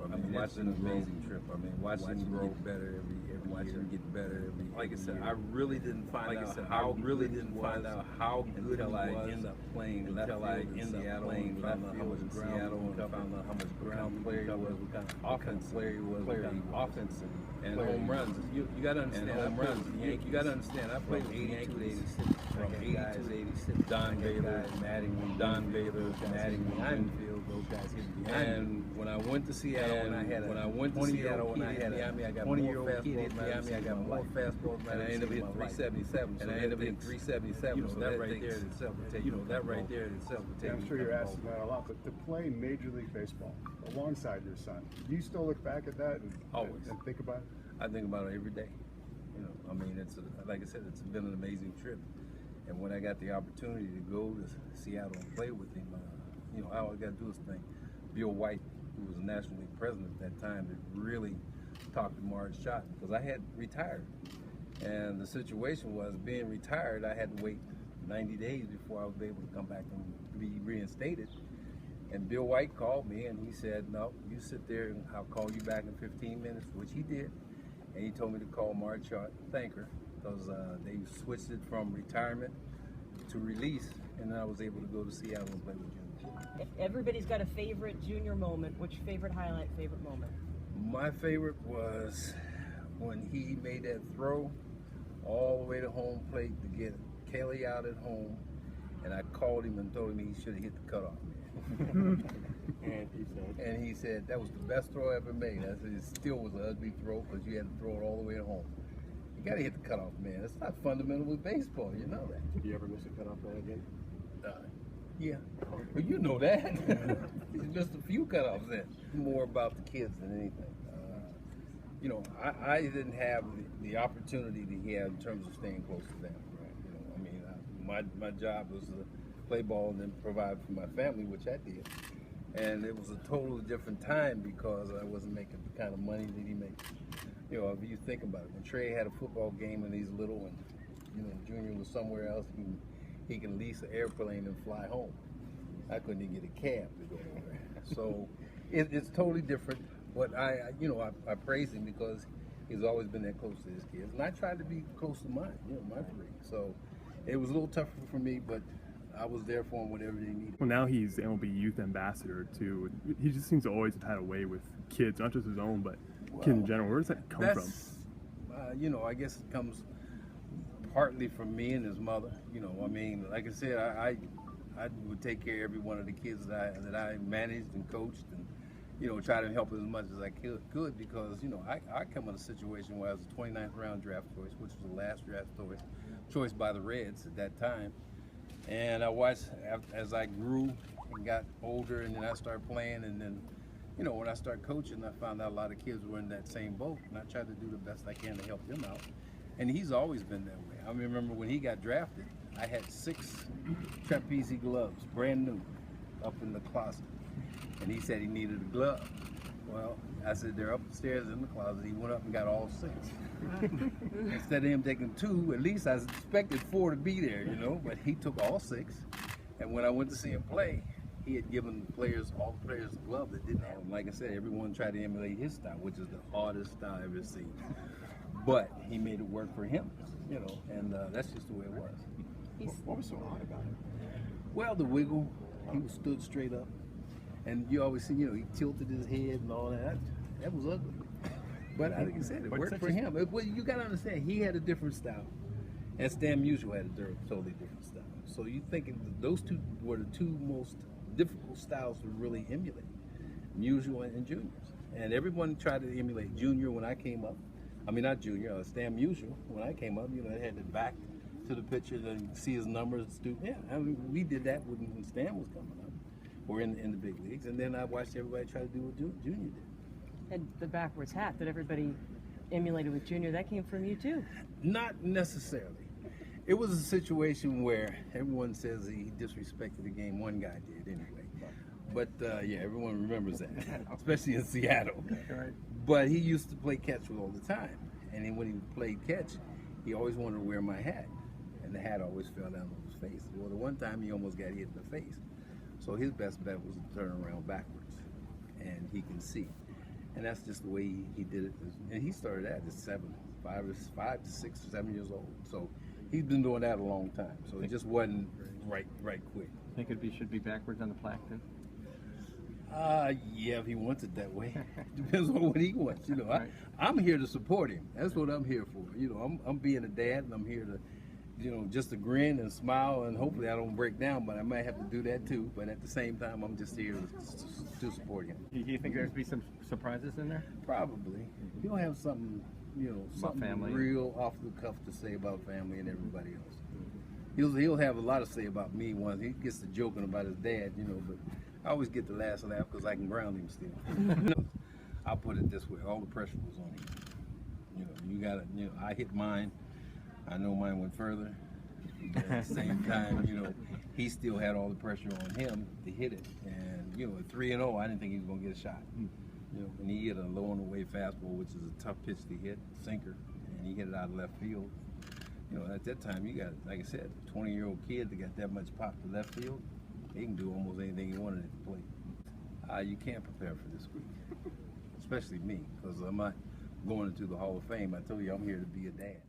I mean, it's an amazing trip. I mean, watching him grow better every year, get better every. Like I said, I really didn't find out how good he until I was ended up playing left until I field in ended up Seattle playing and left found out how field much in ground Seattle we and covered, found out how much what kind ground of we player he covered, was, what kind of offense player he was, player what kind he of was. offensive and player home he runs. was. You got to understand. And home runs. You got to understand. I played From with the 82 to Yankees 86. from 82 to 86. Don Baylor, Don Baylor, Mattingly, those guys hit behind. And when I went to Seattle, and I had a 20-year-old kid hit behind me, I got more fastballs behind me. I got more fastballs, and I ended up hitting 377. And I ended up hitting 377. You know, that right there in itself would take. You know, that right there in itself would take. I'm sure you're asking that a lot, but to play Major League Baseball alongside your son, do you still look back at that and Always. and think about it? I think about it every day. You know, I mean, like I said, it's been an amazing trip. And when I got the opportunity to go to Seattle and play with him, you know, all I got to do is think. Bill White, who was the National League president at that time, that really talked to Marge Schott, because I had retired. And the situation was, being retired, I had to wait 90 days before I was able to come back and be reinstated. And Bill White called me and he said, no, you sit there and I'll call you back in 15 minutes, which he did. And he told me to call Marge Schott, thank her, because they switched it from retirement to release, and I was able to go to Seattle and play with Junior. Everybody's got a favorite Junior moment. Which favorite highlight, favorite moment? My favorite was when he made that throw all the way to home plate to get Kelly out at home, and I called him and told him he should have hit the cutoff. And he said that was the best throw I ever made. I said it still was an ugly throw because you had to throw it all the way to home. You got to hit the cutoff, man. It's not fundamental with baseball, you know that. Did you ever miss a cutoff man again? Yeah, well, you know that. It's just a few cutoffs then. More about the kids than anything. You know, I didn't have the opportunity that he had in terms of staying close to them. Right? You know, I mean, my job was to play ball and then provide for my family, which I did. And it was a totally different time because I wasn't making the kind of money that he makes. You know, if you think about it, when Trey had a football game and he's little, and you know, Junior was somewhere else, he can lease an airplane and fly home. I couldn't even get a cab to go over. So it's totally different. But I praise him because he's always been that close to his kids, and I tried to be close to mine, you know, my three. So it was a little tougher for me, but I was there for him whatever they needed. Well, now he's MLB Youth Ambassador too. He just seems to always have had a way with kids, not just his own, but kids in general. Where does that come from? You know, I guess it comes partly from me and his mother. You know, I mean, like I said, I would take care of every one of the kids that I managed and coached, and you know, try to help as much as I could because you know I come in a situation where I was a 29th round draft choice, which was the last draft choice by the Reds at that time, and I watched as I grew and got older, and then I started playing, and then you know when I started coaching, I found out a lot of kids were in that same boat, and I tried to do the best I can to help them out. And he's always been that way. I remember when he got drafted, I had 6 trapeze gloves, brand new, up in the closet. And he said he needed a glove. Well, I said they're upstairs in the closet. He went up and got all 6. Instead of him taking 2, at least I expected 4 to be there, you know, but he took all 6. And when I went to see him play, he had given all the players a glove that didn't have them. Like I said, everyone tried to emulate his style, which is the hardest style I've ever seen. But he made it work for him, you know, and that's just the way it was. What was so odd about it? Well, the wiggle, he was stood straight up, and you always see, you know, he tilted his head and all that. That was ugly. But like I said, it worked for him. Well, you got to understand, he had a different style, and Stan Musial had a totally different style. So you thinking those two were the 2 most difficult styles to really emulate, Musial and Junior's. And everyone tried to emulate Junior when I came up. I mean, not Junior, Stan Musial. When I came up, you know, I had to back to the pitcher and see his numbers. Yeah, I mean, we did that when Stan was coming up, or in the big leagues. And then I watched everybody try to do what Junior did. And the backwards hat that everybody emulated with Junior, that came from you too? Not necessarily. It was a situation where everyone says he disrespected the game. One guy did anyway. But yeah, everyone remembers that, especially in Seattle. Right. But he used to play catch all the time. And then when he played catch, he always wanted to wear my hat. And the hat always fell down on his face. Well, the one time he almost got hit in the face. So his best bet was to turn around backwards. And he can see. And that's just the way he did it. And he started that at 5 to 6 or 7 years old. So he's been doing that a long time. So it just wasn't right quick. Think should be backwards on the plaque too? Yeah, if he wants it that way. Depends on what he wants. Right. I'm here to support him. That's what I'm here for. I'm being a dad, and I'm here to, just to grin and smile, and hopefully I don't break down, but I might have to do that too. But at the same time, I'm just here to support him. Do you think there's be some surprises in there? Probably. He'll have something, something family. real off the cuff to say about family and everybody else. He'll have a lot to say about me once he gets to joking about his dad, but I always get the last laugh because I can ground him still. I'll put it this way: all the pressure was on him. You gotta, I hit mine. I know mine went further. But at the same time, he still had all the pressure on him to hit it. And at 3-0, I didn't think he was gonna get a shot. And he hit a low and away fastball, which is a tough pitch to hit, sinker, and he hit it out of left field. At that time, you got, like I said, a 20-year-old kid that got that much pop to left field. He can do almost anything he wanted at the plate. You can't prepare for this week, especially me, because I'm not going into the Hall of Fame. I told you I'm here to be a dad.